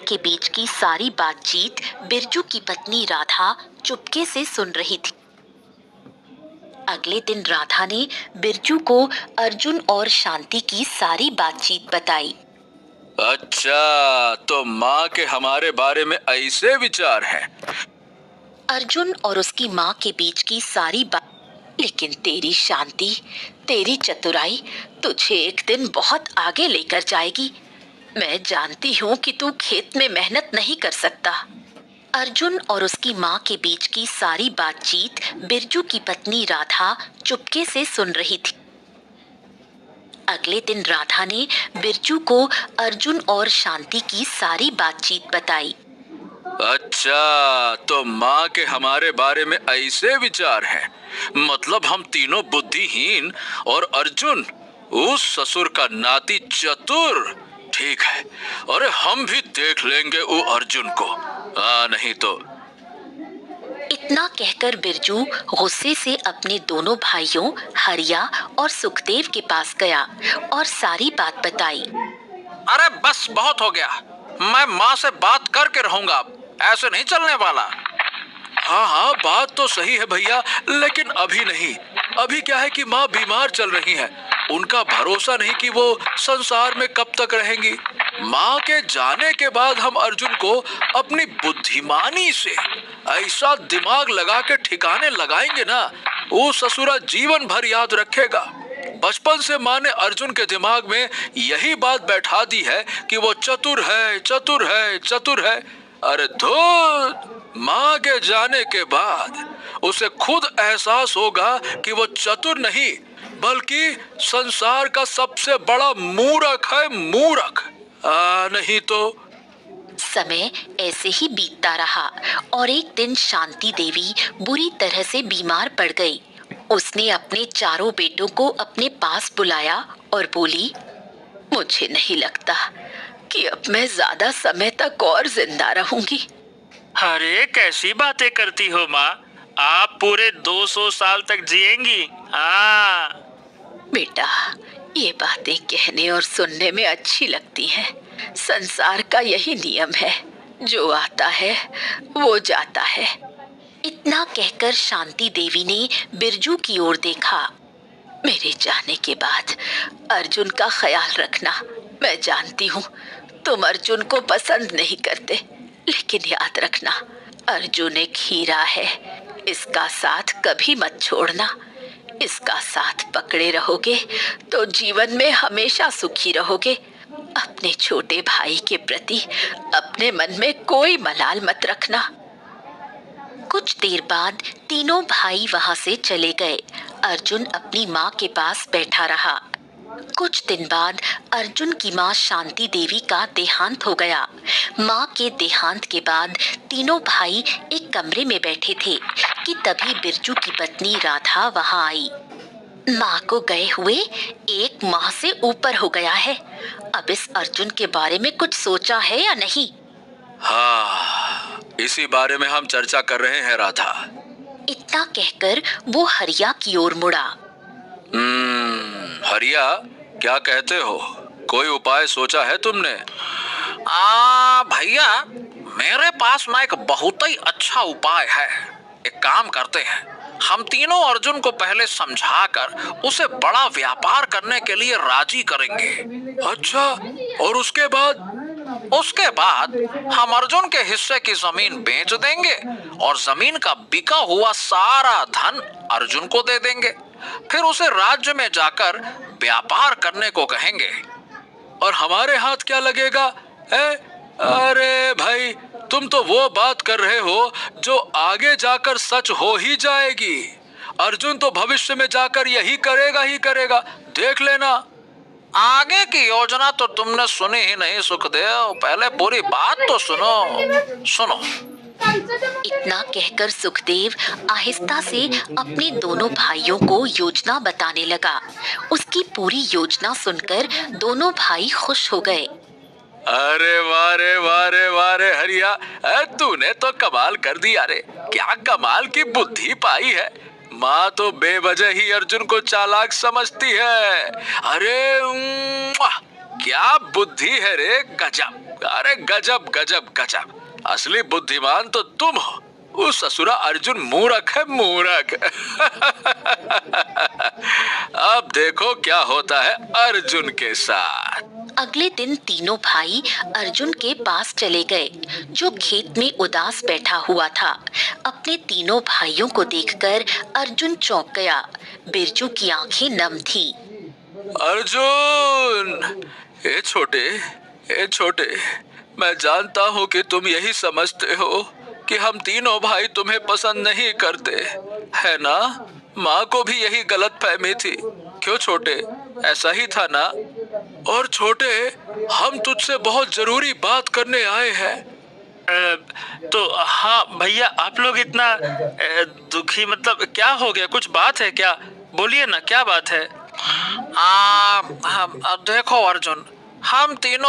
के बीच की सारी बातचीत बिरजू की पत्नी राधा चुपके से सुन रही थी। अगले दिन राधा ने बिरजू को अर्जुन और शांति की सारी बातचीत बताई। अच्छा, तो माँ के हमारे बारे में ऐसे विचार हैं। अर्जुन और उसकी माँ के बीच की सारी बात। लेकिन तेरी शांति, तेरी चतुराई तुझे एक दिन बहुत आगे लेकर जाएगी। मैं जानती हूँ कि तू खेत में मेहनत नहीं कर सकता। अर्जुन और उसकी माँ के बीच की सारी बातचीत बिरजू की पत्नी राधा चुपके से सुन रही थी। अगले दिन राधा ने बिरजू को अर्जुन और शांति की सारी बातचीत बताई। अच्छा, तो माँ के हमारे बारे में ऐसे विचार हैं। मतलब हम तीनों बुद्धिहीन और अर्जुन उस ससुर का नाती चतुर। ठीक है, अरे हम भी देख लेंगे वो अर्जुन को। नहीं तो। इतना कहकर बिरजू गुस्से से अपने दोनों भाइयों हरिया और सुखदेव के पास गया और सारी बात बताई। अरे बस बहुत हो गया, मैं माँ से बात करके रहूंगा, ऐसे नहीं चलने वाला। हाँ, बात तो सही है भैया, लेकिन अभी नहीं। अभी क्या है कि माँ बीमार चल रही हैं। उनका भरोसा नहीं कि वो संसार में कब तक रहेंगी। माँ के जाने के बाद हम अर्जुन को अपनी बुद्धिमानी से ऐसा दिमाग लगा के ठिकाने लगाएंगे ना, वो ससुरा जीवन भर याद रखेगा। बचपन से माँ ने अर्जुन के दिमाग में यही बात बैठा दी है कि वो चतुर है, चतुर है, चतुर है। अरे धूत, माँ के जाने के बाद उसे खुद एहसास होगा कि वो चतुर नहीं बल्कि संसार का सबसे बड़ा मूर्ख है, मूर्ख। नहीं तो। समय ऐसे ही बीतता रहा और एक दिन शांति देवी बुरी तरह से बीमार पड़ गई। उसने अपने चारों बेटों को अपने पास बुलाया और बोली, मुझे नहीं लगता कि अब मैं ज्यादा समय तक और जिंदा रहूंगी। अरे कैसी बातें करती हो माँ, आप पूरे 200 साल तक जिएंगी। बेटा, ये बातें कहने और सुनने में अच्छी लगती हैं। संसार का यही नियम है, जो आता है वो जाता है। इतना कहकर शांति देवी ने बिरजू की ओर देखा। मेरे जाने के बाद अर्जुन का ख्याल रखना। मैं जानती हूँ तुम अर्जुन को पसंद नहीं करते, लेकिन याद रखना, अर्जुन एक हीरा है। इसका साथ कभी मत छोड़ना। इसका साथ पकड़े रहोगे तो जीवन में हमेशा सुखी रहोगे। अपने छोटे भाई के प्रति अपने मन में कोई मलाल मत रखना। कुछ देर बाद तीनों भाई वहां से चले गए। अर्जुन अपनी माँ के पास बैठा रहा। कुछ दिन बाद अर्जुन की माँ शांति देवी का देहांत हो गया। माँ के देहांत के बाद तीनों भाई एक कमरे में बैठे थे कि तभी बिरजू की पत्नी राधा वहां आई। माँ को गए हुए 1 माह से ऊपर हो गया है। अब इस अर्जुन के बारे में कुछ सोचा है या नहीं? हाँ, इसी बारे में हम चर्चा कर रहे हैं राधा। इतना कहकर वो हरिया की ओर मुड़ा। हरिया, क्या कहते हो? कोई उपाय सोचा है तुमने? भैया, मेरे पास ना एक बहुत ही अच्छा उपाय है। एक काम करते हैं, हम तीनों अर्जुन को पहले समझाकर उसे बड़ा व्यापार करने के लिए राजी करेंगे। अच्छा, और उसके बाद? उसके बाद हम अर्जुन के हिस्से की जमीन बेच देंगे और जमीन का बिका हुआ सारा धन अर्जुन को दे देंगे। फिर उसे राज्य में जाकर व्यापार करने को कहेंगे। और हमारे हाथ क्या लगेगा? अरे भाई, तुम तो वो बात कर रहे हो जो आगे जाकर सच हो ही जाएगी। अर्जुन तो भविष्य में जाकर यही करेगा ही करेगा, देख लेना। आगे की योजना तो तुमने सुनी ही नहीं सुखदेव, पहले पूरी बात तो सुनो। इतना कहकर सुखदेव आहिस्ता से अपने दोनों भाइयों को योजना बताने लगा। उसकी पूरी योजना सुनकर दोनों भाई खुश हो गए। अरे वारे वारे वारे हरिया, तूने तो कमाल कर दिया रे। क्या कमाल की बुद्धि पाई है। माँ तो बेवजह ही अर्जुन को चालाक समझती है। अरे क्या बुद्धि है रे, गजब। अरे गजब गजब गजब, असली बुद्धिमान तो तुम हो। वो ससुरा अर्जुन मूर्ख है, मूर्ख। अब देखो क्या होता है अर्जुन के साथ। अगले दिन तीनों भाई अर्जुन के पास चले गए, जो खेत में उदास बैठा हुआ था। अपने तीनों भाइयों को देखकर अर्जुन चौंक गया। बिरजू की आंखें नम थी। अर्जुन, ए छोटे, मैं जानता हूँ कि तुम यही समझते हो कि हम तीनों भाई तुम्हें पसंद नहीं करते, है ना? माँ को भी यही गलतफहमी थी। क्यों छोटे, ऐसा ही था ना? और छोटे, हम तुझसे बहुत जरूरी बात करने आए हैं। तो हाँ भैया, आप लोग इतना दुखी, मतलब क्या हो गया? कुछ बात है क्या? बोलिए ना, क्या बात है? देखो अर्जुन, हम तीनों